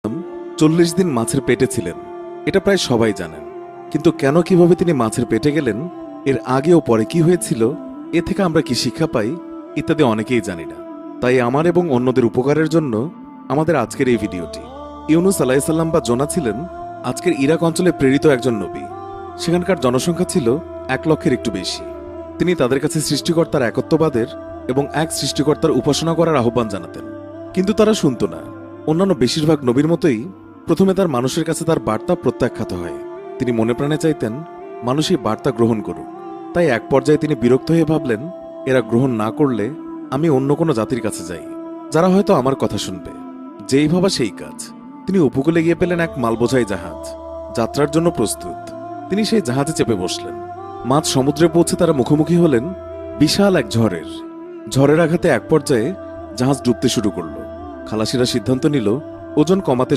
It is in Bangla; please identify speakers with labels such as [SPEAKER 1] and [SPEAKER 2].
[SPEAKER 1] 40 দিন মাছের পেটে ছিলেন, এটা প্রায় সবাই জানেন। কিন্তু কেন কিভাবে তিনি মাছের পেটে গেলেন, এর আগে ও পরে কি হয়েছিল, এ থেকে আমরা কি শিক্ষা পাই, ইত্যাদি অনেকেই জানি না। তাই আমার এবং অন্যদের উপকারের জন্য আমাদের আজকের এই ভিডিওটি। ইউনুস আলাইহিস সালাম বা জোনা ছিলেন আজকের ইরাক অঞ্চলে প্রেরিত একজন নবী। সেখানকার জনসংখ্যা ছিল 1 লক্ষের একটু বেশি। তিনি তাদের কাছে সৃষ্টিকর্তার একত্ববাদের এবং এক সৃষ্টিকর্তার উপাসনা করার আহ্বান জানাতেন, কিন্তু তারা শুনত না। অন্যান্য বেশিরভাগ নবীর মতোই প্রথমে তার মানুষের কাছে তার বার্তা প্রত্যাখ্যাত হয়। তিনি মনে প্রাণে চাইতেন মানুষ এই বার্তা গ্রহণ করুক। তাই এক পর্যায়ে তিনি বিরক্ত হয়ে ভাবলেন, এরা গ্রহণ না করলে আমি অন্য কোনো জাতির কাছে যাই, যারা হয়তো আমার কথা শুনবে। যেই ভাবা সেই কাজ। তিনি উপকূলে গিয়ে পেলেন এক মালবোঝাই জাহাজ, যাত্রার জন্য প্রস্তুত। তিনি সেই জাহাজে চেপে বসলেন। মাঝ সমুদ্রে পৌঁছে তারা মুখোমুখি হলেন বিশাল এক ঝড়ের। ঝড়ের আঘাতে এক পর্যায়ে জাহাজ ডুবতে শুরু করল। খালাসিরা সিদ্ধান্ত নিল ওজন কমাতে